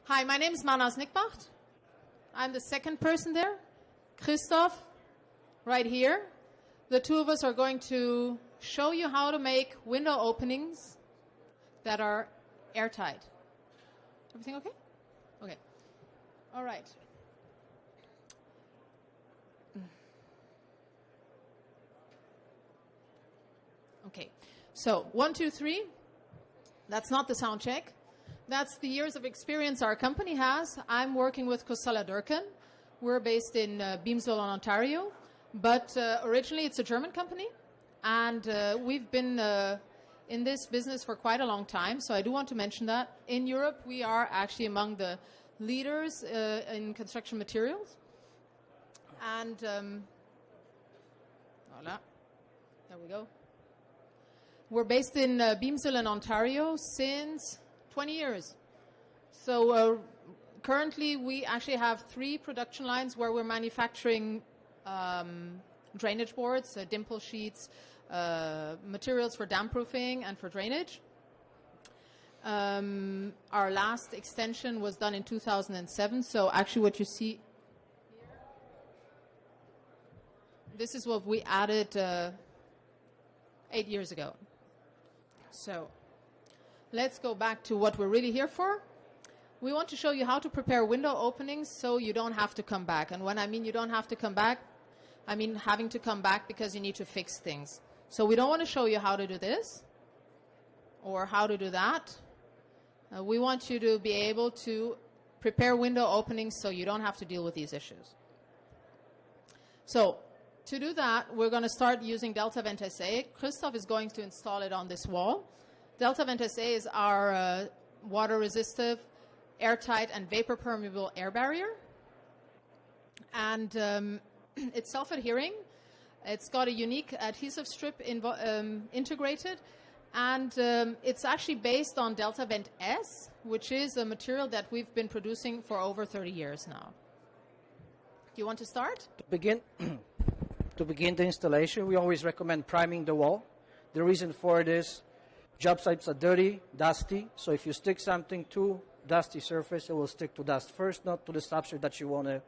Hi, my name is Manas Nickbacht. I'm the second person there. Christoph, right here. The two of us are going to show you how to make window openings that are airtight. Everything okay? Okay. All right. Okay. So, 1, 2, 3. That's not the sound check. That's the years of experience our company has. I'm working with Cosella-Dorken. We're based in Beamsville, Ontario. But originally it's a German company. And we've been in this business for quite a long time. So I do want to mention that. In Europe, we are actually among the leaders in construction materials. And voila. There we go. We're based in Beamsville in Ontario since 20 years. So currently we actually have 3 production lines where we're manufacturing drainage boards, dimple sheets, materials for damp proofing and for drainage. Our last extension was done in 2007. So actually what you see here, this is what we added 8 years ago. So let's go back to what we're really here for. We want to show you how to prepare window openings so you don't have to come back. And when I mean you don't have to come back, I mean having to come back because you need to fix things. So we don't want to show you how to do this or how to do that. We want you to be able to prepare window openings so you don't have to deal with these issues. So to do that, we're going to start using Delta Vent SA. Christoph is going to install it on this wall. Delta Vent SA is our water-resistive, airtight, and vapor-permeable air barrier. And it's self-adhering. It's got a unique adhesive strip integrated. And it's actually based on Delta Vent S, which is a material that we've been producing for over 30 years now. Do you want to start? To begin the installation, we always recommend priming the wall. The reason for it is job sites are dirty, dusty, so if you stick something to dusty surface, it will stick to dust first, not to the substrate that you want to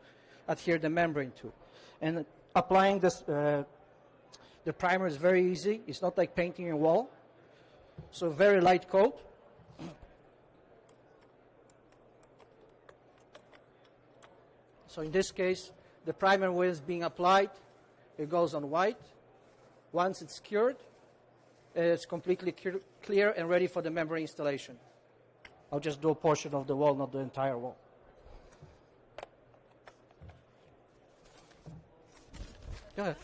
adhere the membrane to. And applying this, the primer is very easy. It's not like painting a wall. So very light coat. So in this case, the primer is being applied. It goes on white. Once it's cured, it's completely clear and ready for the membrane installation. I'll just do a portion of the wall, not the entire wall. Go ahead.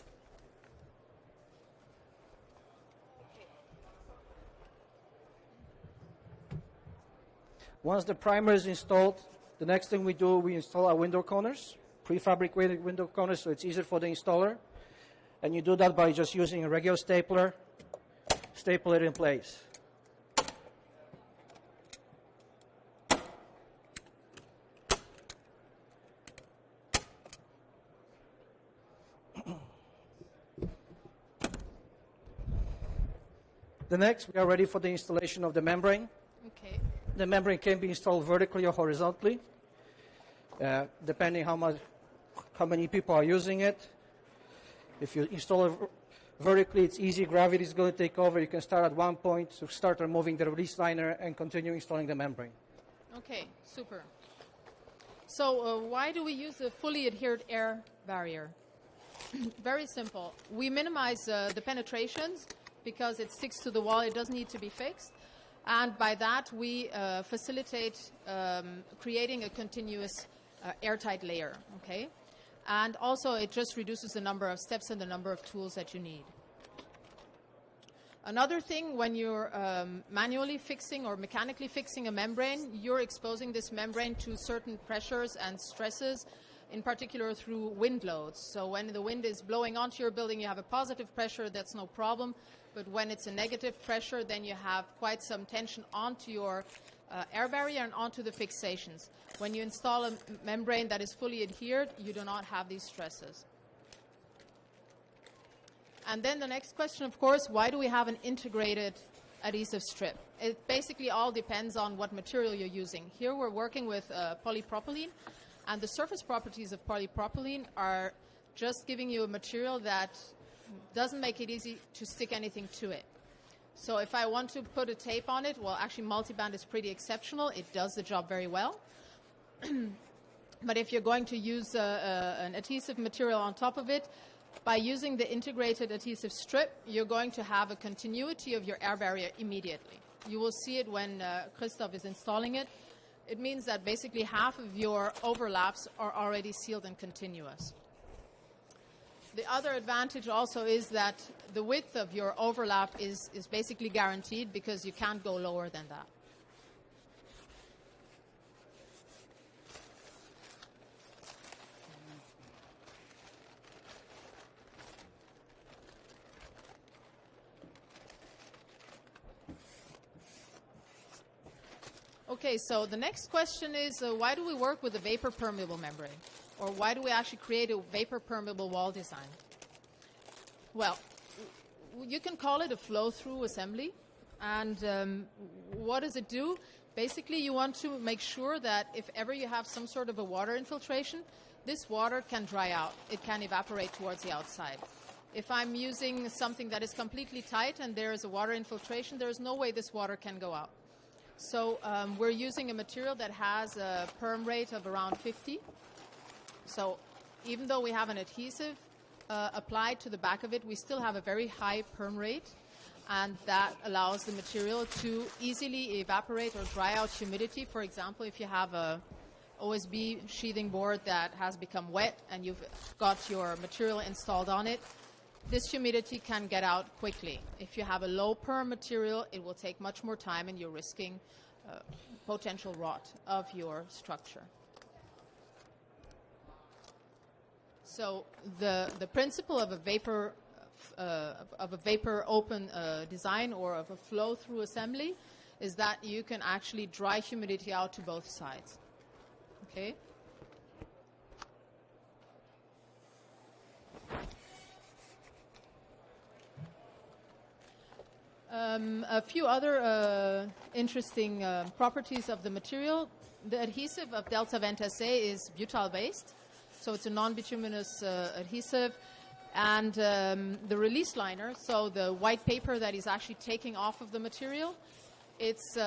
Once the primer is installed, the next thing we do, we install our window corners, prefabricated window corners, so it's easier for the installer. And you do that by just using a regular stapler, staple it in place. The next, we are ready for the installation of the membrane. Okay. The membrane can be installed vertically or horizontally, depending how many people are using it. If you install it vertically, it's easy. Gravity is going to take over. You can start at one point, so start removing the release liner and continue installing the membrane. Okay, super. So why do we use a fully adhered air barrier? Very simple. We minimize the penetrations because it sticks to the wall. It doesn't need to be fixed. And by that, we facilitate creating a continuous airtight layer, okay? And also, it just reduces the number of steps and the number of tools that you need. Another thing, when you're manually fixing or mechanically fixing a membrane, you're exposing this membrane to certain pressures and stresses, in particular through wind loads. So when the wind is blowing onto your building, you have a positive pressure, that's no problem. But when it's a negative pressure, then you have quite some tension onto your air barrier and onto the fixations. When you install a membrane that is fully adhered, you do not have these stresses. And then the next question, of course, why do we have an integrated adhesive strip. It basically all depends on what material you're using. Here we're working with polypropylene, and the surface properties of polypropylene are just giving you a material that doesn't make it easy to stick anything to it. So if I want to put a tape on it, well, actually multiband is pretty exceptional. It does the job very well. But if you're going to use an adhesive material on top of it, by using the integrated adhesive strip, you're going to have a continuity of your air barrier immediately. You will see it when Christoph is installing it. It means that basically half of your overlaps are already sealed and continuous. The other advantage also is that the width of your overlap is basically guaranteed because you can't go lower than that. Okay, so the next question is why do we work with a vapor permeable membrane? Or why do we actually create a vapor permeable wall design? Well, you can call it a flow-through assembly. And what does it do? Basically, you want to make sure that if ever you have some sort of a water infiltration, this water can dry out. It can evaporate towards the outside. If I'm using something that is completely tight and there is a water infiltration, there is no way this water can go out. So we're using a material that has a perm rate of around 50. So even though we have an adhesive applied to the back of it, we still have a very high perm rate, and that allows the material to easily evaporate or dry out humidity. For example, if you have a OSB sheathing board that has become wet and you've got your material installed on it, this humidity can get out quickly. If you have a low perm material, it will take much more time and you're risking potential rot of your structure. So the principle of a vapor open design or of a flow through assembly is that you can actually dry humidity out to both sides. Okay. A few other interesting properties of the material. The adhesive of Delta Vent SA is butyl-based, so it's a non-bituminous adhesive. And the release liner, so the white paper that is actually taking off of the material, it's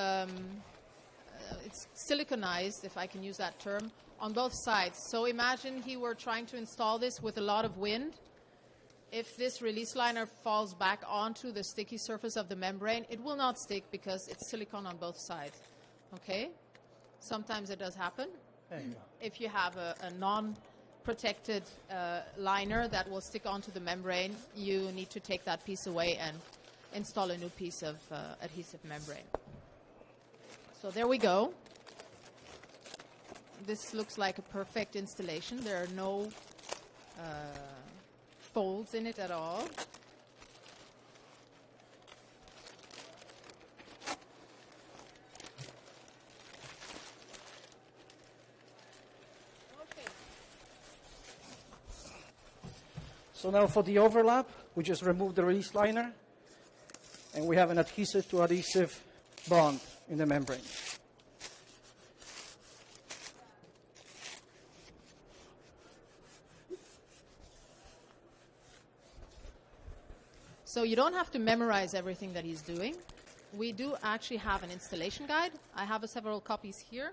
siliconized, if I can use that term, on both sides. So imagine he were trying to install this with a lot of wind. If this release liner falls back onto the sticky surface of the membrane, it will not stick because it's silicone on both sides. Okay? Sometimes it does happen. There you go. If you have a non-protected liner that will stick onto the membrane, you need to take that piece away and install a new piece of adhesive membrane. So there we go. This looks like a perfect installation. There are no folds in it at all. Okay. So now for the overlap, we just remove the release liner, and we have an adhesive to adhesive bond in the membrane. So you don't have to memorize everything that he's doing. We do actually have an installation guide. I have several copies here.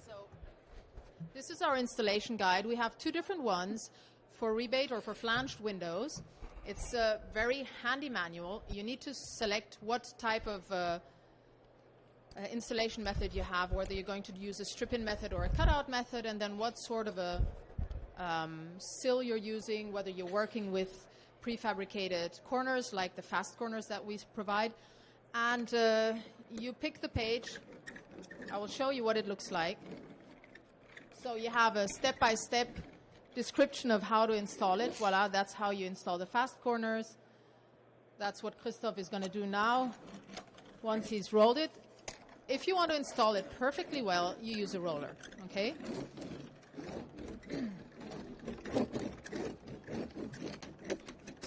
So this is our installation guide. We have two different ones for rebate or for flanged windows. It's a very handy manual. You need to select what type of installation method you have, whether you're going to use a strip-in method or a cutout method, and then what sort of a sill you're using, whether you're working with prefabricated corners like the fast corners that we provide. And you pick the page. I will show you what it looks like. So you have a step-by-step description of how to install it. Voila, that's how you install the fast corners. That's what Christoph is going to do now once he's rolled it. If you want to install it perfectly well, you use a roller, okay?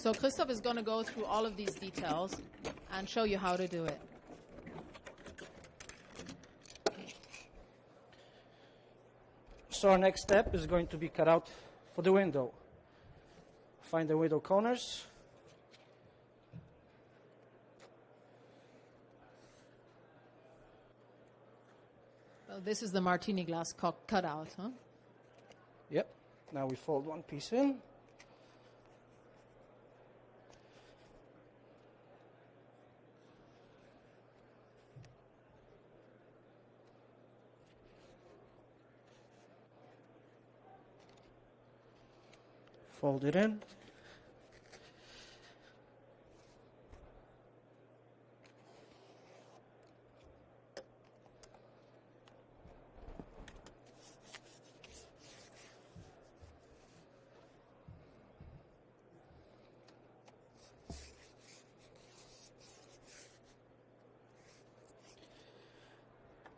So Christoph is going to go through all of these details and show you how to do it. So our next step is going to be cut out for the window. Find the window corners. Well, this is the martini glass cutout, huh? Yep. Now we fold one piece in. Fold it in.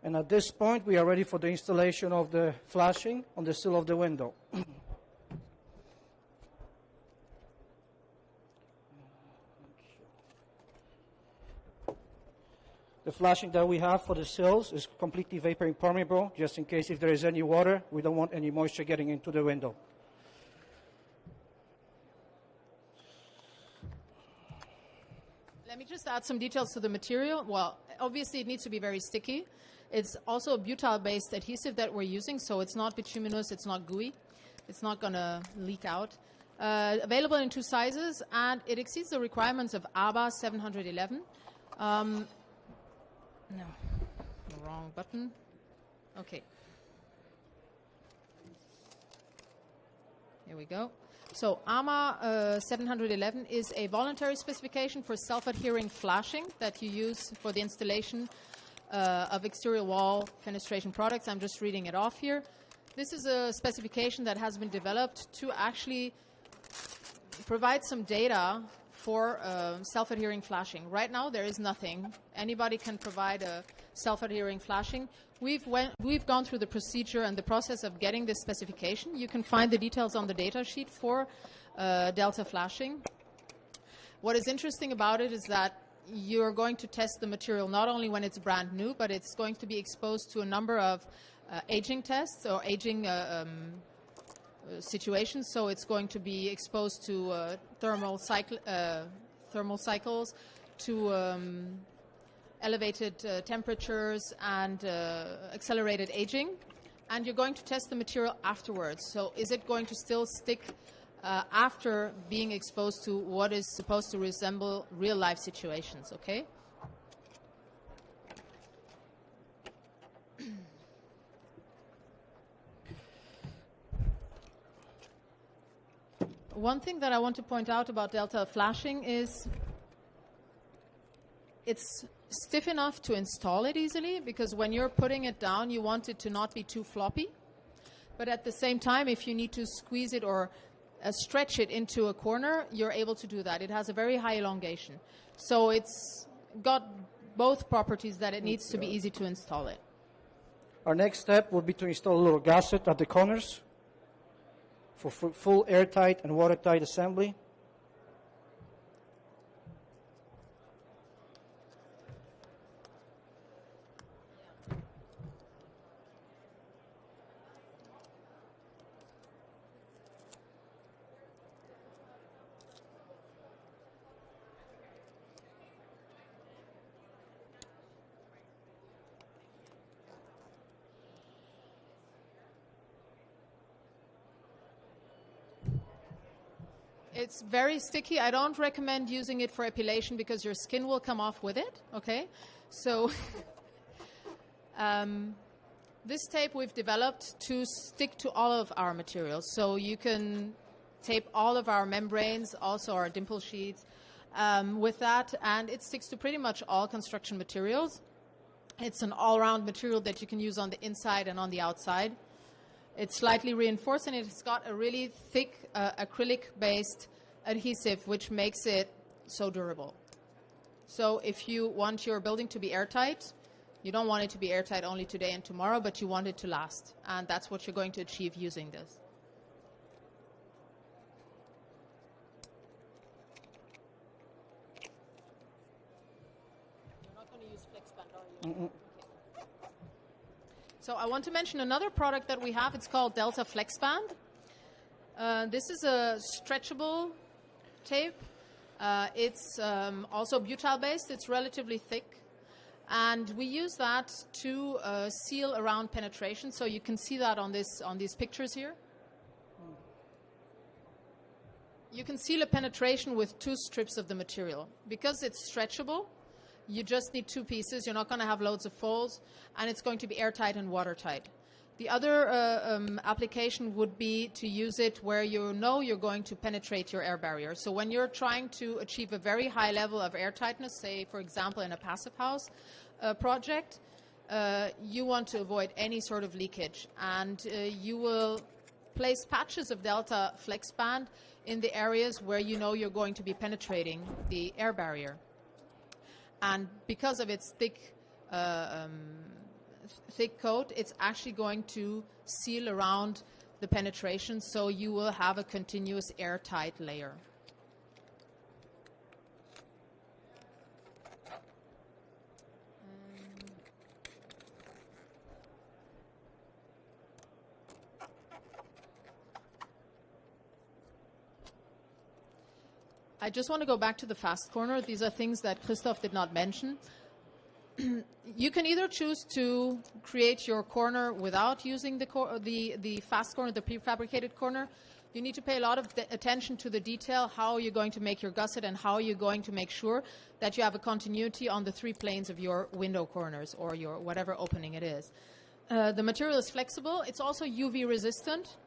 And at this point, we are ready for the installation of the flashing on the sill of the window. The flashing that we have for the sills is completely vapor impermeable, just in case if there is any water, we don't want any moisture getting into the window. Let me just add some details to the material. Well, obviously it needs to be very sticky. It's also a butyl-based adhesive that we're using, so it's not bituminous, it's not gooey. It's not going to leak out. Available in 2 sizes, and it exceeds the requirements of ABA 711. No, the wrong button. Okay. Here we go. So AMA 711 is a voluntary specification for self-adhering flashing that you use for the installation of exterior wall fenestration products. I'm just reading it off here. This is a specification that has been developed to actually provide some data for self-adhering flashing. Right now, there is nothing. Anybody can provide a self-adhering flashing. We've gone through the procedure and the process of getting this specification. You can find the details on the data sheet for Delta flashing. What is interesting about it is that you're going to test the material not only when it's brand new, but it's going to be exposed to a number of aging tests or aging situations. So it's going to be exposed to thermal cycles, to elevated temperatures and accelerated aging. And you're going to test the material afterwards. So is it going to still stick after being exposed to what is supposed to resemble real-life situations, okay? One thing that I want to point out about Delta flashing is it's stiff enough to install it easily, because when you're putting it down, you want it to not be too floppy. But at the same time, if you need to squeeze it or stretch it into a corner, you're able to do that. It has a very high elongation. So it's got both properties that it needs to be easy to install it. Our next step will be to install a little gasket at the corners for full airtight and watertight assembly. It's very sticky. I don't recommend using it for epilation because your skin will come off with it, okay? So this tape we've developed to stick to all of our materials. So you can tape all of our membranes, also our dimple sheets, with that, and it sticks to pretty much all construction materials. It's an all-round material that you can use on the inside and on the outside. It's slightly reinforced, and it's got a really thick acrylic-based adhesive, which makes it so durable. So if you want your building to be airtight, you don't want it to be airtight only today and tomorrow, but you want it to last. And that's what you're going to achieve using this. going to use FlexBand, are you? Okay. So I want to mention another product that we have. It's called Delta FlexBand. This is a stretchable tape. It's also butyl-based. It's relatively thick. And we use that to seal around penetration. So you can see that on these pictures here. You can seal a penetration with 2 strips of the material. Because it's stretchable, you just need 2 pieces. You're not going to have loads of folds. And it's going to be airtight and watertight. The other application would be to use it where you know you're going to penetrate your air barrier. So when you're trying to achieve a very high level of airtightness, say, for example, in a passive house project, you want to avoid any sort of leakage. And you will place patches of Delta FlexBand in the areas where you know you're going to be penetrating the air barrier. And because of its thick coat, it's actually going to seal around the penetration, so you will have a continuous airtight layer. I just want to go back to the fast corner. These are things that Christoph did not mention. You can either choose to create your corner without using the fast corner, the prefabricated corner. You need to pay a lot of attention to the detail, how you're going to make your gusset and how you're going to make sure that you have a continuity on the 3 planes of your window corners or your whatever opening it is. The material is flexible. It's also UV resistant.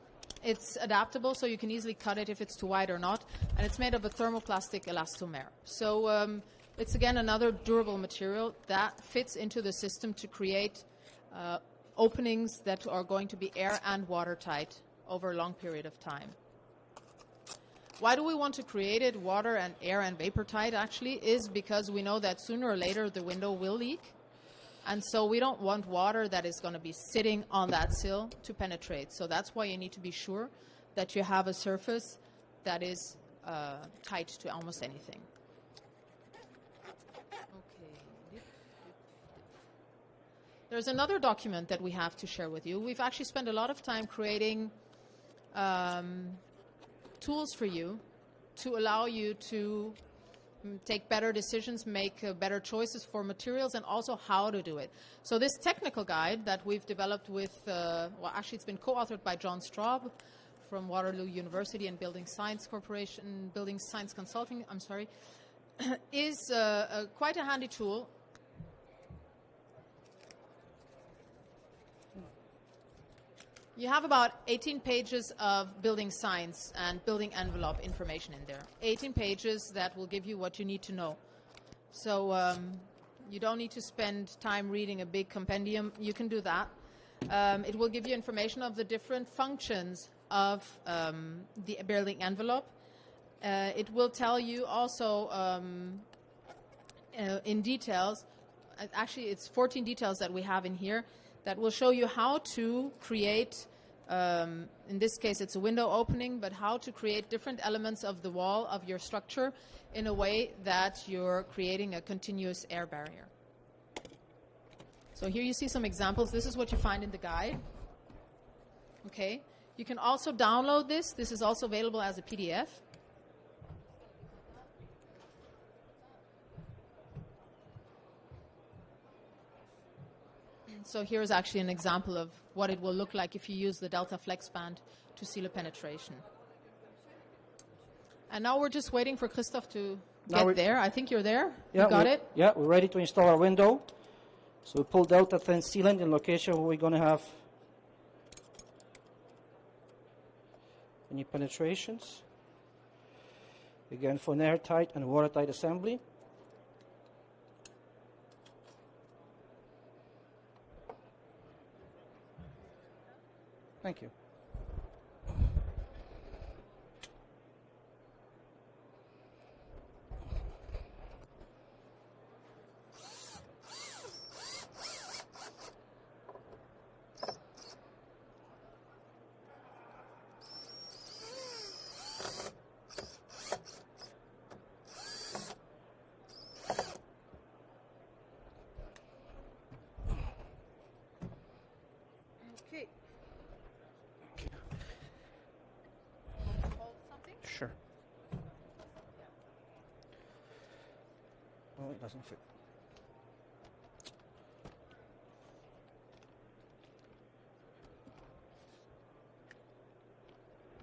It's adaptable, so you can easily cut it if it's too wide or not. And it's made of a thermoplastic elastomer. So it's, again, another durable material that fits into the system to create openings that are going to be air and watertight over a long period of time. Why do we want to create it water and air and vapor tight, actually, is because we know that sooner or later the window will leak. And so we don't want water that is going to be sitting on that sill to penetrate. So that's why you need to be sure that you have a surface that is tight to almost anything. Okay. There's another document that we have to share with you. We've actually spent a lot of time creating tools for you to allow you to take better decisions, make better choices for materials, and also how to do it. So this technical guide that we've developed with, well, actually it's been co-authored by John Straub from Waterloo University and Building Science Corporation, Building Science Consulting, I'm sorry, is quite a handy tool. You have about 18 pages of building science and building envelope information in there. 18 pages that will give you what you need to know. So you don't need to spend time reading a big compendium. You can do that. It will give you information of the different functions of the building envelope. It will tell you also in details. Actually, it's 14 details that we have in here that will show you how to create, in this case it's a window opening, but how to create different elements of the wall of your structure in a way that you're creating a continuous air barrier. So here you see some examples. This is what you find in the guide. Okay. You can also download this. This is also available as a PDF. So here's actually an example of what it will look like if you use the Delta FlexBand to seal a penetration. And now we're just waiting for Christoph to get there. I think you're there. Yeah, you got it? Yeah, we're ready to install our window. So we pull Delta thin sealant in location where we're going to have any penetrations. Again, for an airtight and watertight assembly. Thank you. doesn't fit.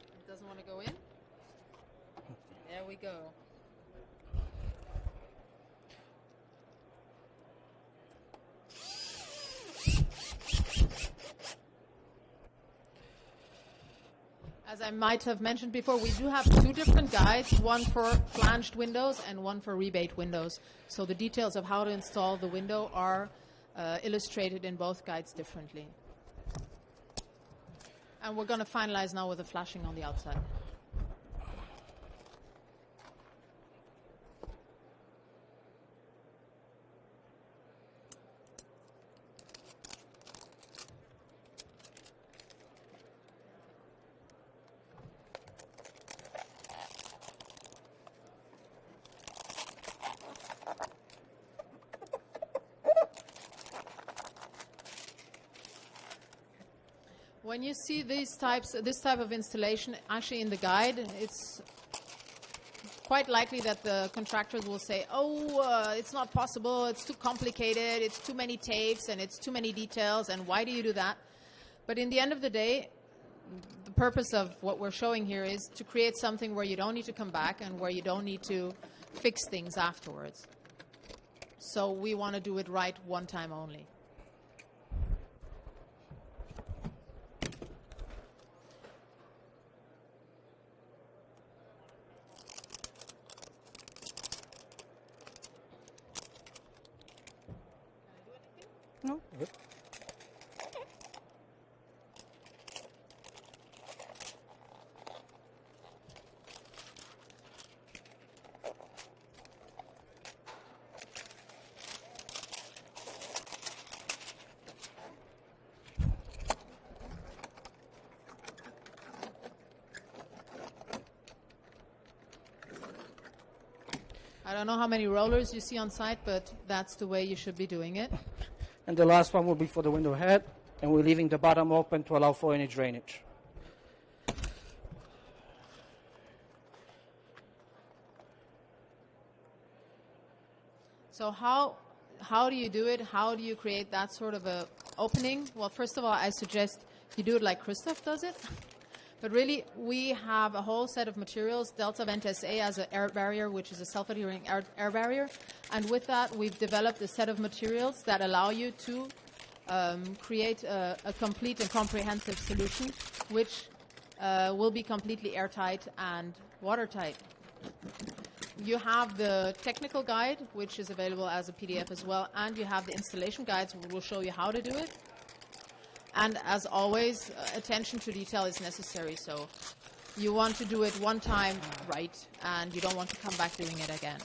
It doesn't want to go in? There we go. As I might have mentioned before, we do have two different guides, one for flanged windows and one for rebate windows. So the details of how to install the window are illustrated in both guides differently. And we're going to finalize now with the flashing on the outside. When you see this type of installation, actually in the guide, it's quite likely that the contractors will say, it's not possible, it's too complicated, it's too many tapes, and it's too many details, and why do you do that? But in the end of the day, the purpose of what we're showing here is to create something where you don't need to come back and where you don't need to fix things afterwards. So we want to do it right one time only. No, good. I don't know how many rollers you see on site, but that's the way you should be doing it. And the last one will be for the window head, and we're leaving the bottom open to allow for any drainage. So how do you do it? How do you create that sort of a opening? Well, first of all, I suggest you do it like Christoph does it. But really, we have a whole set of materials, Delta Vent SA as an air barrier, which is a self-adhering air barrier. And with that, we've developed a set of materials that allow you to create a complete and comprehensive solution, which will be completely airtight and watertight. You have the technical guide, which is available as a PDF as well, and you have the installation guides, which will show you how to do it. And as always, attention to detail is necessary. So you want to do it one time right, and you don't want to come back doing it again.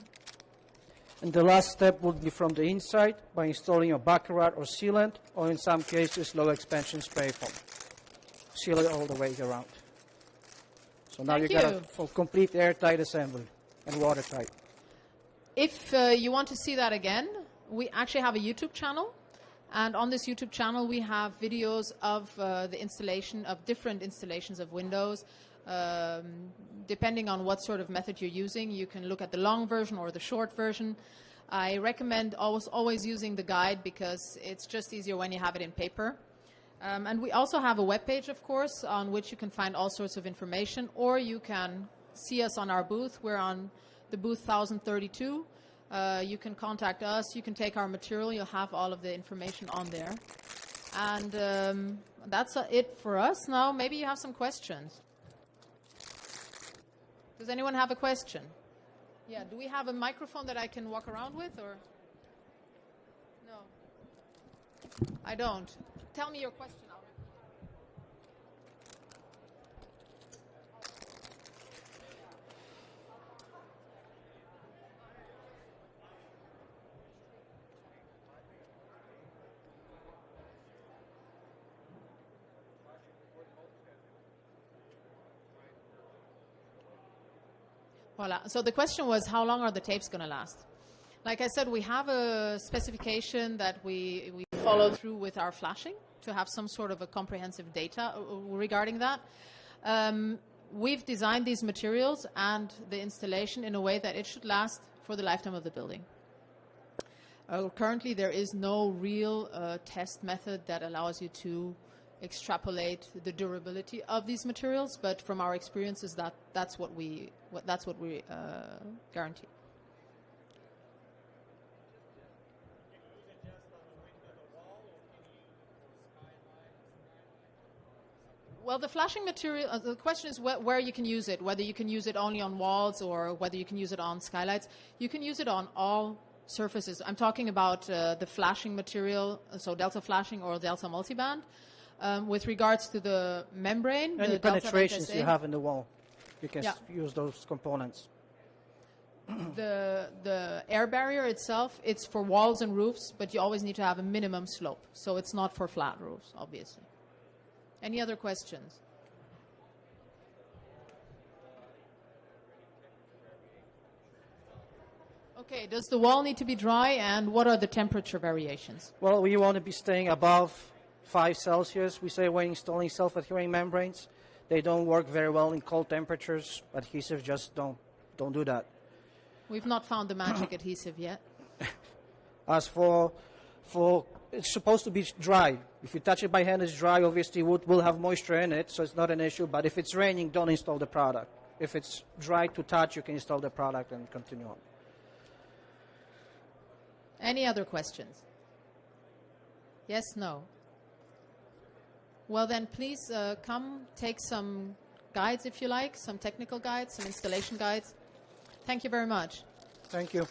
And the last step would be from the inside by installing a baccarat or sealant, or in some cases, low expansion spray foam. Seal it all the way around. So now you got a full complete airtight assembly and watertight. If you want to see that again, we actually have a YouTube channel. And on this YouTube channel, we have videos of the installation of different installations of windows. Depending on what sort of method you're using, you can look at the long version or the short version. I recommend always using the guide because it's just easier when you have it in paper. And we also have a webpage, of course, on which you can find all sorts of information, or you can see us on our booth. We're on the booth 1032. You can contact us, you can take our material, you'll have all of the information on there. And that's it for us. Now, maybe you have some questions. Does anyone have a question? Yeah, do we have a microphone that I can walk around with, or? No. I don't. Tell me your question. Voila. So the question was, how long are the tapes going to last? Like I said, we have a specification that we follow through with our flashing to have some sort of a comprehensive data regarding that. We've designed these materials and the installation in a way that it should last for the lifetime of the building. Currently, there is no real test method that allows you to extrapolate the durability of these materials, but from our experiences, that's what we guarantee. Well, the flashing material, the question is where you can use it, whether you can use it only on walls or whether you can use it on skylights. You can use it on all surfaces. I'm talking about the flashing material, so delta flashing or delta multiband. With regards to the membrane, any the penetrations you have in the wall, you can use those components. The air barrier itself, it's for walls and roofs, but you always need to have a minimum slope. So it's not for flat roofs, obviously. Any other questions? Okay, does the wall need to be dry, and what are the temperature variations? Well, we want to be staying above 5 Celsius. We say when installing self-adhering membranes, they don't work very well in cold temperatures. Adhesive just don't do that. We've not found the magic adhesive yet. As for it's supposed to be dry. If you touch it by hand, it's dry. Obviously, wood will have moisture in it, so it's not an issue. But if it's raining, don't install the product. If it's dry to touch, you can install the product and continue on. Any other questions? Yes, no? Well, then please come take some guides if you like, some technical guides, some installation guides. Thank you very much. Thank you.